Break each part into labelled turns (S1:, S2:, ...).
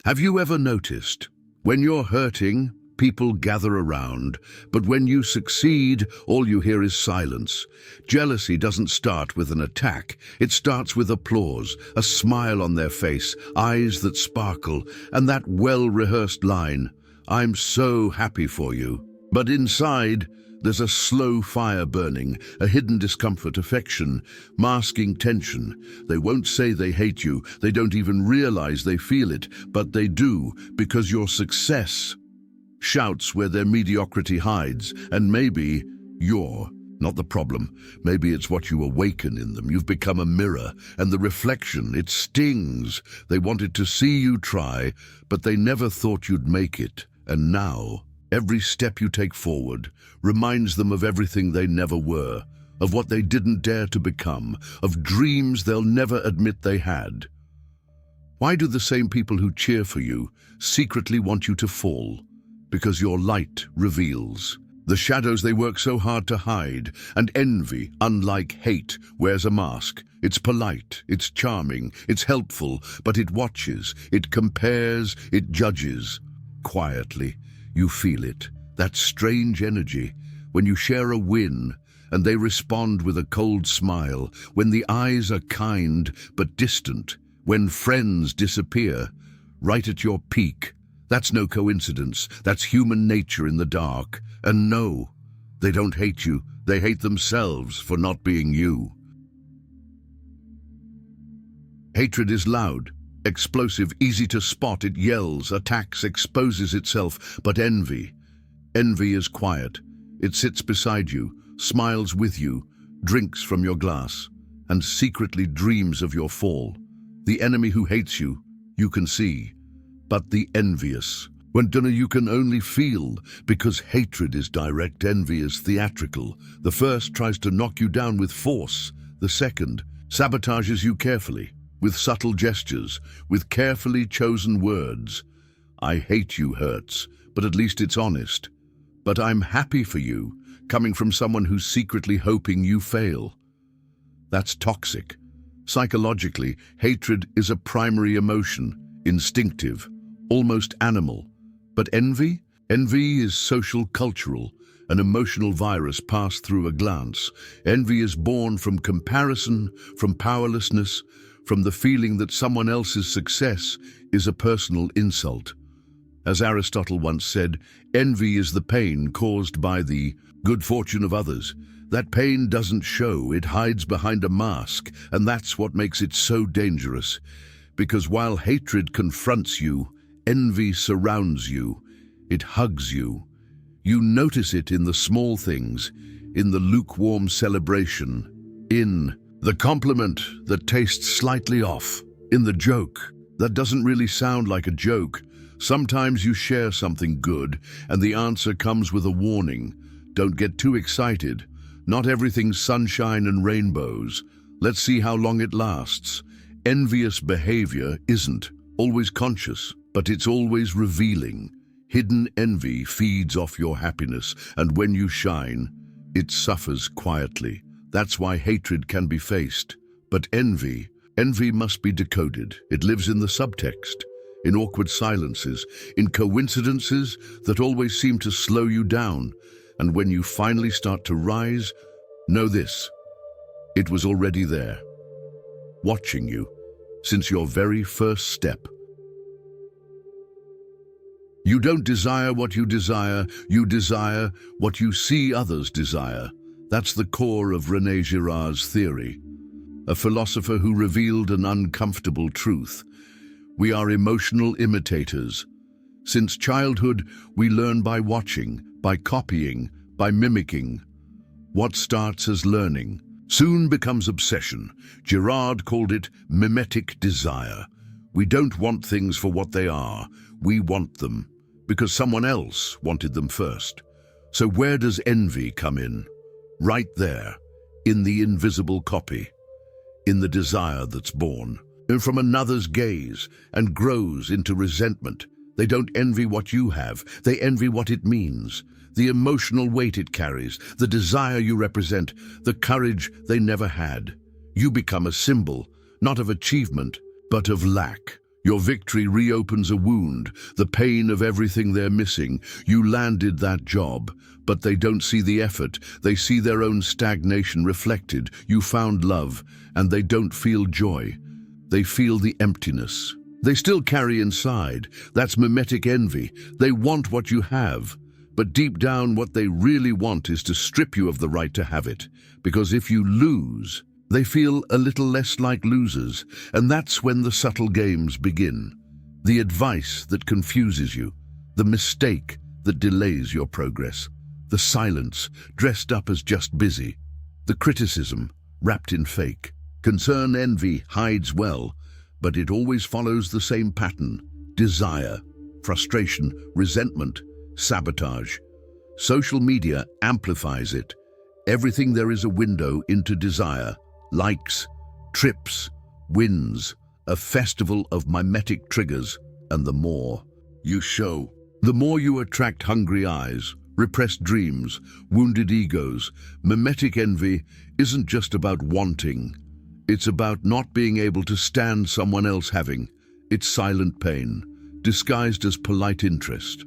S1: Have you ever noticed, when you're hurting, people gather around, but when you succeed, all you hear is silence. Jealousy doesn't start with an attack. It starts with applause, a smile on their face, eyes that sparkle, and that well-rehearsed line, "I'm so happy for you." But inside, there's a slow fire burning, a hidden discomfort, affection, masking tension. They won't say they hate you. They don't even realize they feel it, but they do, because your success shouts where their mediocrity hides. And maybe you're not the problem. Maybe it's what you awaken in them. You've become a mirror, and the reflection, it stings. They wanted to see you try, but they never thought you'd make it. And now, every step you take forward reminds them of everything they never were, of what they didn't dare to become, of dreams they'll never admit they had. Why do the same people who cheer for you secretly want you to fall? Because your light reveals the shadows they work so hard to hide. And envy, unlike hate, wears a mask. It's polite, it's charming, it's helpful, but it watches, it compares, it judges. Quietly, you feel it, that strange energy, when you share a win and they respond with a cold smile, when the eyes are kind but distant, when friends disappear, right at your peak. That's no coincidence. That's human nature in the dark. And no, they don't hate you. They hate themselves for not being you. Hatred is loud, explosive, easy to spot. It yells, attacks, exposes itself. But envy is quiet. It sits beside you, smiles with you, drinks from your glass, and secretly dreams of your fall. The enemy who hates you, you can see. But the envious, when you can only feel, because hatred is direct, envy is theatrical. The first tries to knock you down with force. The second sabotages you carefully, with subtle gestures, with carefully chosen words. I hate you hurts, but at least it's honest. But I'm happy for you, coming from someone who's secretly hoping you fail. That's toxic. Psychologically, hatred is a primary emotion, instinctive, almost animal. But envy? Envy is social, cultural, an emotional virus passed through a glance. Envy is born from comparison, from powerlessness, from the feeling that someone else's success is a personal insult. As Aristotle once said, envy is the pain caused by the good fortune of others. That pain doesn't show, it hides behind a mask, and that's what makes it so dangerous. Because while hatred confronts you, envy surrounds you. It hugs you. You notice it in the small things, in the lukewarm celebration, in the compliment that tastes slightly off, in the joke that doesn't really sound like a joke. Sometimes you share something good, and the answer comes with a warning. Don't get too excited. Not everything's sunshine and rainbows. Let's see how long it lasts. Envious behavior isn't always conscious, but it's always revealing. Hidden envy feeds off your happiness, and when you shine, it suffers quietly. That's why hatred can be faced. But envy must be decoded. It lives in the subtext, in awkward silences, in coincidences that always seem to slow you down. And when you finally start to rise, know this: it was already there, watching you, since your very first step. You don't desire what you desire what you see others desire. That's the core of René Girard's theory, a philosopher who revealed an uncomfortable truth. We are emotional imitators. Since childhood, we learn by watching, by copying, by mimicking. What starts as learning soon becomes obsession. Girard called it mimetic desire. We don't want things for what they are. We want them because someone else wanted them first. So where does envy come in? Right there, in the invisible copy, in the desire that's born from another's gaze and grows into resentment. They don't envy what you have, they envy what it means, the emotional weight it carries, the desire you represent, the courage they never had. You become a symbol, not of achievement, but of lack. Your victory reopens a wound, the pain of everything they're missing. You landed that job, but they don't see the effort. They see their own stagnation reflected. You found love, and they don't feel joy. They feel the emptiness. They still carry inside. That's mimetic envy. They want what you have. But deep down, what they really want is to strip you of the right to have it. Because if you lose, they feel a little less like losers. And that's when the subtle games begin. The advice that confuses you. The mistake that delays your progress. The silence, dressed up as just busy. The criticism, wrapped in fake. Concern envy hides well, but it always follows the same pattern. Desire, frustration, resentment, sabotage. Social media amplifies it. Everything there is a window into desire. Likes, trips, wins, a festival of mimetic triggers, and the more you show, the more you attract hungry eyes, repressed dreams, wounded egos. Mimetic envy isn't just about wanting. It's about not being able to stand someone else having. It's silent pain, disguised as polite interest.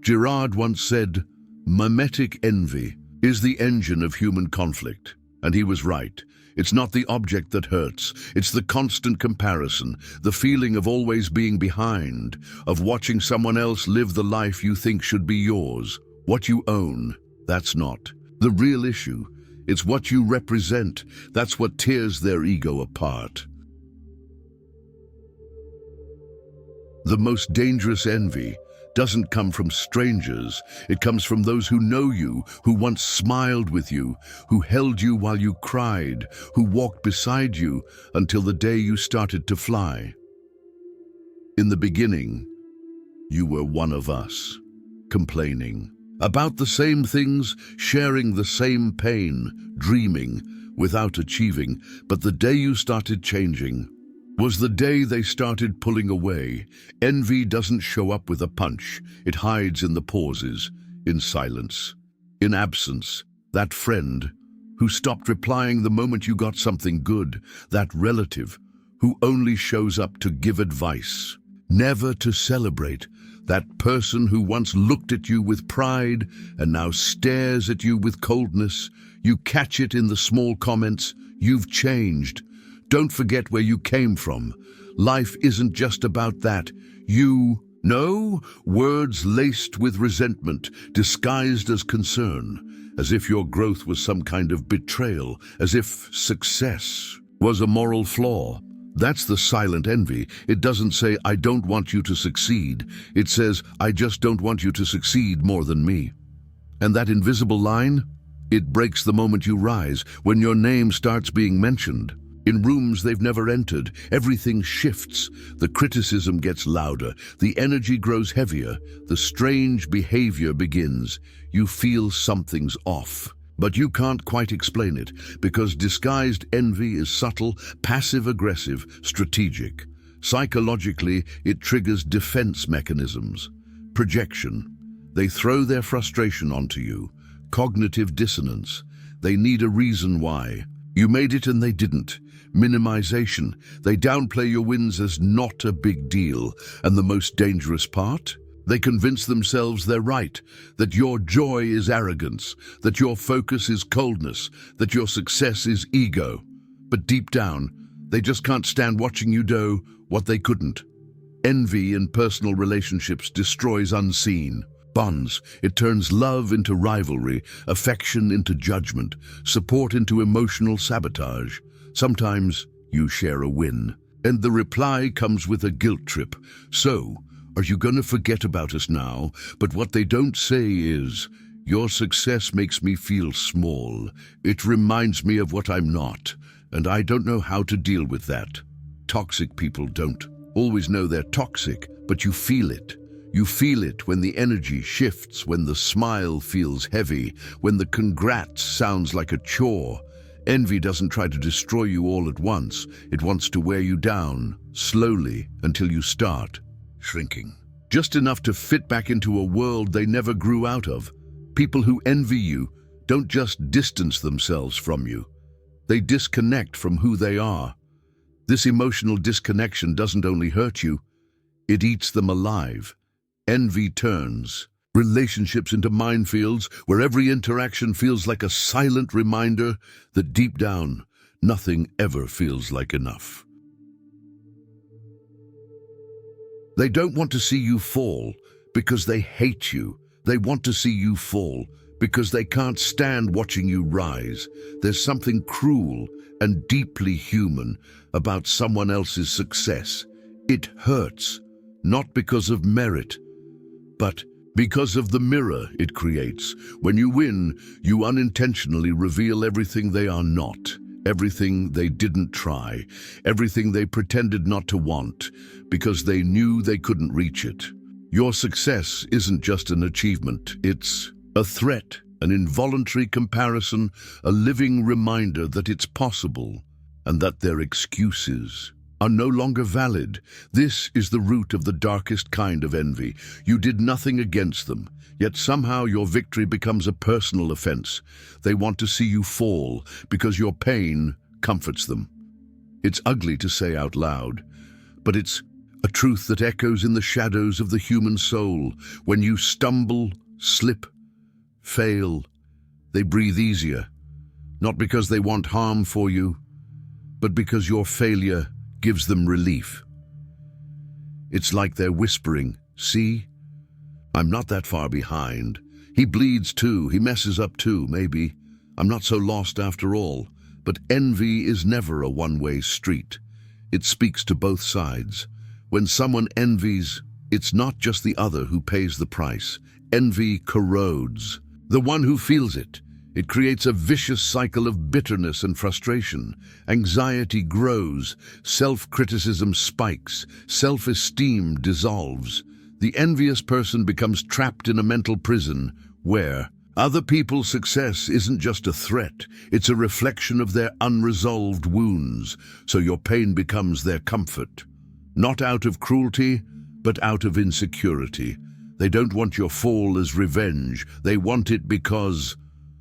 S1: Girard once said, "Mimetic envy is the engine of human conflict." And he was right. It's not the object that hurts. It's the constant comparison, the feeling of always being behind, of watching someone else live the life you think should be yours. What you own, that's not the real issue. It's what you represent. That's what tears their ego apart. The most dangerous envy doesn't come from strangers. It comes from those who know you, who once smiled with you, who held you while you cried, who walked beside you until the day you started to fly. In the beginning, you were one of us, complaining about the same things, sharing the same pain, dreaming without achieving. But the day you started changing was the day they started pulling away. Envy doesn't show up with a punch. It hides in the pauses, in silence, in absence. That friend who stopped replying the moment you got something good. That relative who only shows up to give advice, never to celebrate. That person who once looked at you with pride and now stares at you with coldness. You catch it in the small comments. You've changed. Don't forget where you came from. Life isn't just about that. No, words laced with resentment, disguised as concern, as if your growth was some kind of betrayal, as if success was a moral flaw. That's the silent envy. It doesn't say, "I don't want you to succeed." It says, "I just don't want you to succeed more than me." And that invisible line, it breaks the moment you rise, when your name starts being mentioned. In rooms they've never entered, everything shifts. The criticism gets louder, the energy grows heavier, the strange behavior begins. You feel something's off. But you can't quite explain it, because disguised envy is subtle, passive-aggressive, strategic. Psychologically, it triggers defense mechanisms. Projection. They throw their frustration onto you. Cognitive dissonance. They need a reason why. You made it and they didn't. Minimization. They downplay your wins as not a big deal. And the most dangerous part? They convince themselves they're right, that your joy is arrogance, that your focus is coldness, that your success is ego. But deep down, they just can't stand watching you do what they couldn't. Envy in personal relationships destroys unseen bonds. It turns love into rivalry, affection into judgment, support into emotional sabotage. Sometimes you share a win, and the reply comes with a guilt trip. "So, are you going to forget about us now?" But what they don't say is, "Your success makes me feel small. It reminds me of what I'm not, and I don't know how to deal with that." Toxic people don't always know they're toxic, but you feel it. You feel it when the energy shifts, when the smile feels heavy, when the congrats sounds like a chore. Envy doesn't try to destroy you all at once. It wants to wear you down, slowly, until you start shrinking. Just enough to fit back into a world they never grew out of. People who envy you don't just distance themselves from you. They disconnect from who they are. This emotional disconnection doesn't only hurt you, It eats them alive. Envy turns relationships into minefields where every interaction feels like a silent reminder that deep down, nothing ever feels like enough. They don't want to see you fall because they hate you. They want to see you fall because they can't stand watching you rise. There's something cruel and deeply human about someone else's success. It hurts, not because of merit, but because of the mirror it creates. When you win, you unintentionally reveal everything they are not, everything they didn't try, everything they pretended not to want, because they knew they couldn't reach it. Your success isn't just an achievement, it's a threat, an involuntary comparison, a living reminder that it's possible and that their excuses are no longer valid. This is the root of the darkest kind of envy. You did nothing against them, yet somehow your victory becomes a personal offense. They want to see you fall because your pain comforts them. It's ugly to say out loud, but it's a truth that echoes in the shadows of the human soul. When you stumble, slip, fail, they breathe easier, not because they want harm for you, but because your failure gives them relief. It's like they're whispering, "See, I'm not that far behind. He bleeds too, he messes up too, maybe. I'm not so lost after all." But envy is never a one-way street. It speaks to both sides. When someone envies, it's not just the other who pays the price. Envy corrodes the one who feels it. It creates a vicious cycle of bitterness and frustration. Anxiety grows, self-criticism spikes, self-esteem dissolves. The envious person becomes trapped in a mental prison where other people's success isn't just a threat, it's a reflection of their unresolved wounds, so your pain becomes their comfort. Not out of cruelty, but out of insecurity. They don't want your fall as revenge, they want it because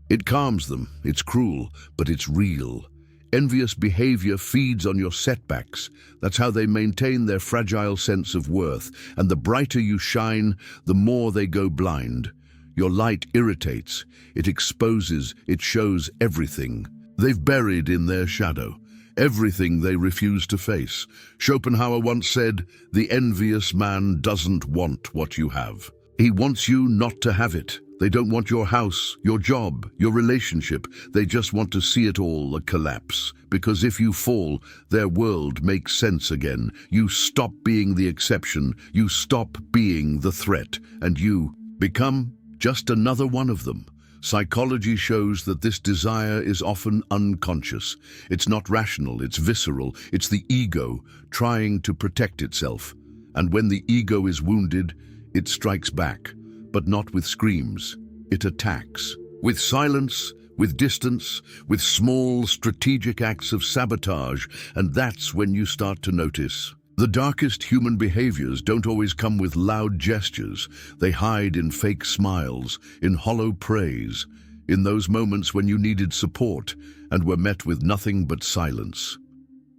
S1: it calms them. It's cruel, but it's real. Envious behavior feeds on your setbacks. That's how they maintain their fragile sense of worth. And the brighter you shine, the more they go blind. Your light irritates, it exposes, it shows everything they've buried in their shadow, everything they refuse to face. Schopenhauer once said, "The envious man doesn't want what you have. He wants you not to have it." They don't want your house, your job, your relationship. They just want to see it all collapse. Because if you fall, their world makes sense again. You stop being the exception, you stop being the threat, and you become just another one of them. Psychology shows that this desire is often unconscious. It's not rational, it's visceral. It's the ego trying to protect itself. And when the ego is wounded, it strikes back. But not with screams. It attacks. With silence, with distance, with small strategic acts of sabotage, and that's when you start to notice. The darkest human behaviors don't always come with loud gestures. They hide in fake smiles, in hollow praise, in those moments when you needed support and were met with nothing but silence.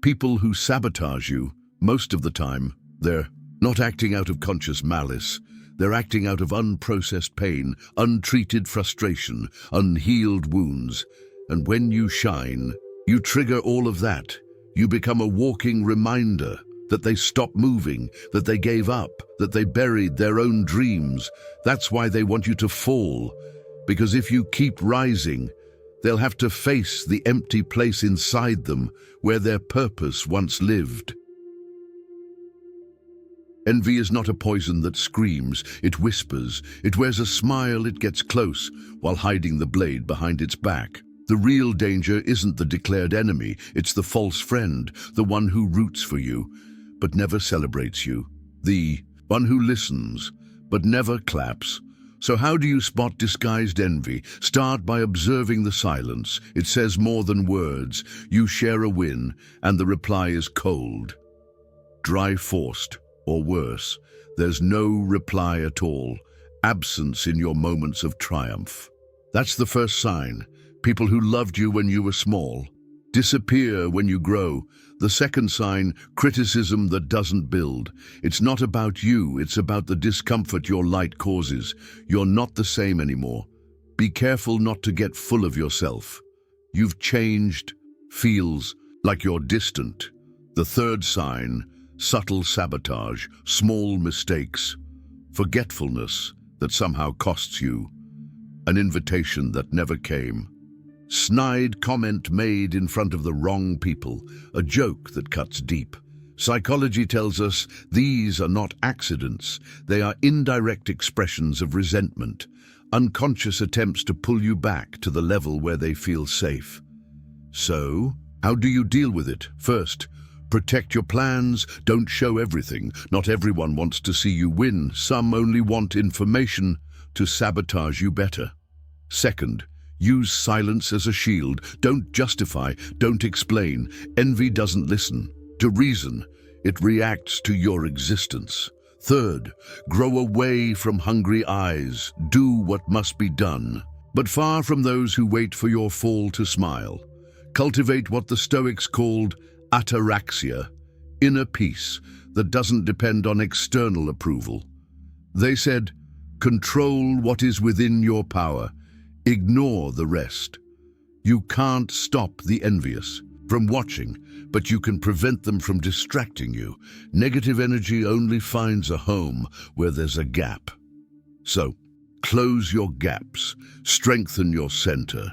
S1: People who sabotage you, most of the time, they're not acting out of conscious malice. They're acting out of unprocessed pain, untreated frustration, unhealed wounds. And when you shine, you trigger all of that. You become a walking reminder that they stopped moving, that they gave up, that they buried their own dreams. That's why they want you to fall. Because if you keep rising, they'll have to face the empty place inside them where their purpose once lived. Envy is not a poison that screams, it whispers, it wears a smile, it gets close, while hiding the blade behind its back. The real danger isn't the declared enemy, it's the false friend, the one who roots for you, but never celebrates you. The one who listens, but never claps. So how do you spot disguised envy? Start by observing the silence. It says more than words. You share a win, and the reply is cold, dry, forced. Or worse, there's no reply at all, absence in your moments of triumph. That's the first sign. People who loved you when you were small, Disappear when you grow. The second sign, criticism that doesn't build. It's not about you, it's about the discomfort your light causes. You're not the same anymore. Be careful not to get full of yourself. You've changed, feels like you're distant. The third sign, subtle sabotage, small mistakes, forgetfulness that somehow costs you, an invitation that never came. Snide comment made in front of the wrong people, a joke that cuts deep. Psychology tells us these are not accidents, they are indirect expressions of resentment, unconscious attempts to pull you back to the level where they feel safe. So, how do you deal with it? First, protect your plans, don't show everything. Not everyone wants to see you win, some only want information to sabotage you better. Second, use silence as a shield. Don't justify, don't explain. Envy doesn't listen to reason, it reacts to your existence. Third, grow away from hungry eyes. Do what must be done, but far from those who wait for your fall to smile. Cultivate what the Stoics called ataraxia, inner peace that doesn't depend on external approval. They said, control what is within your power. Ignore the rest. You can't stop the envious from watching, but you can prevent them from distracting you. Negative energy only finds a home where there's a gap. So, close your gaps, strengthen your center.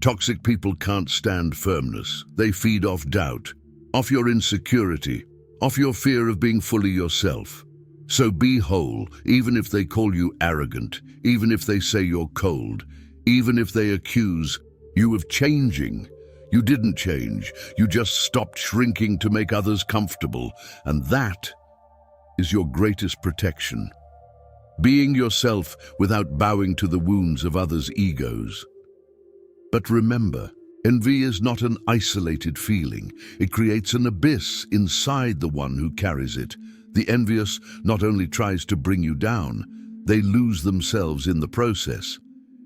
S1: Toxic people can't stand firmness. They feed off doubt, off your insecurity, off your fear of being fully yourself. So be whole, even if they call you arrogant, even if they say you're cold, even if they accuse you of changing. You didn't change, you just stopped shrinking to make others comfortable, and that is your greatest protection. Being yourself without bowing to the wounds of others' egos. But remember, envy is not an isolated feeling. It creates an abyss inside the one who carries it. The envious not only tries to bring you down, they lose themselves in the process.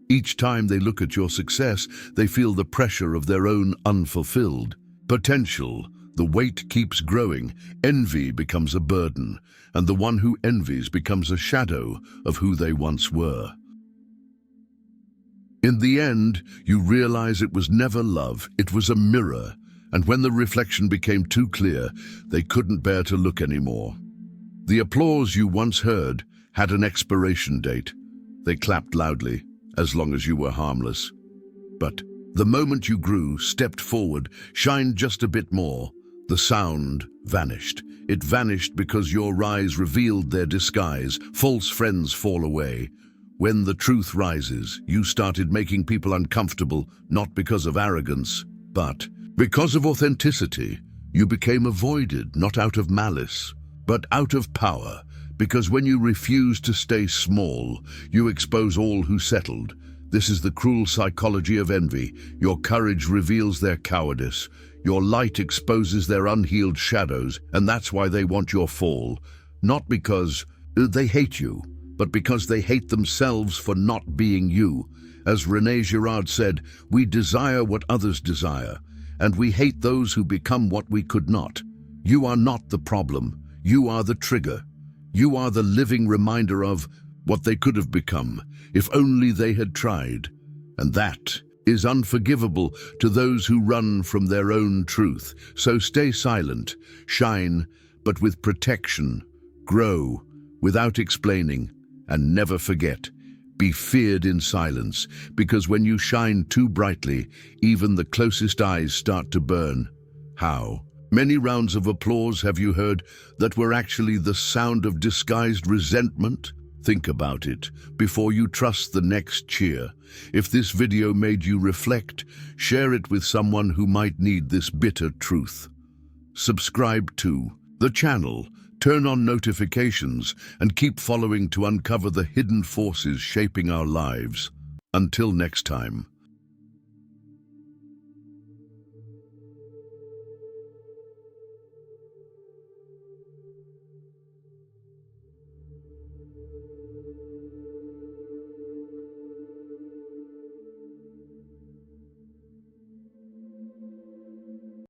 S1: Each time they look at your success, they feel the pressure of their own unfulfilled potential. The weight keeps growing. Envy becomes a burden, and the one who envies becomes a shadow of who they once were. In the end, you realize it was never love, it was a mirror, and when the reflection became too clear, they couldn't bear to look anymore. The applause you once heard had an expiration date. They clapped loudly, as long as you were harmless. But the moment you grew, stepped forward, shined just a bit more, the sound vanished. It vanished because your rise revealed their disguise. False friends fall away. When the truth rises, you started making people uncomfortable, not because of arrogance, but because of authenticity. You became avoided, not out of malice, but out of power, because when you refuse to stay small, you expose all who settled. This is the cruel psychology of envy. Your courage reveals their cowardice. Your light exposes their unhealed shadows, and that's why they want your fall. Not because they hate you, but because they hate themselves for not being you. As René Girard said, we desire what others desire, and we hate those who become what we could not. You are not the problem. You are the trigger. You are the living reminder of what they could have become, if only they had tried. And that is unforgivable to those who run from their own truth. So stay silent, shine, but with protection. Grow, without explaining, and never forget, be feared in silence, because when you shine too brightly, even the closest eyes start to burn. How many rounds of applause have you heard that were actually the sound of disguised resentment? Think about it before you trust the next cheer. If this video made you reflect, share it with someone who might need this bitter truth. Subscribe to the channel, turn on notifications, and keep following to uncover the hidden forces shaping our lives. Until next time.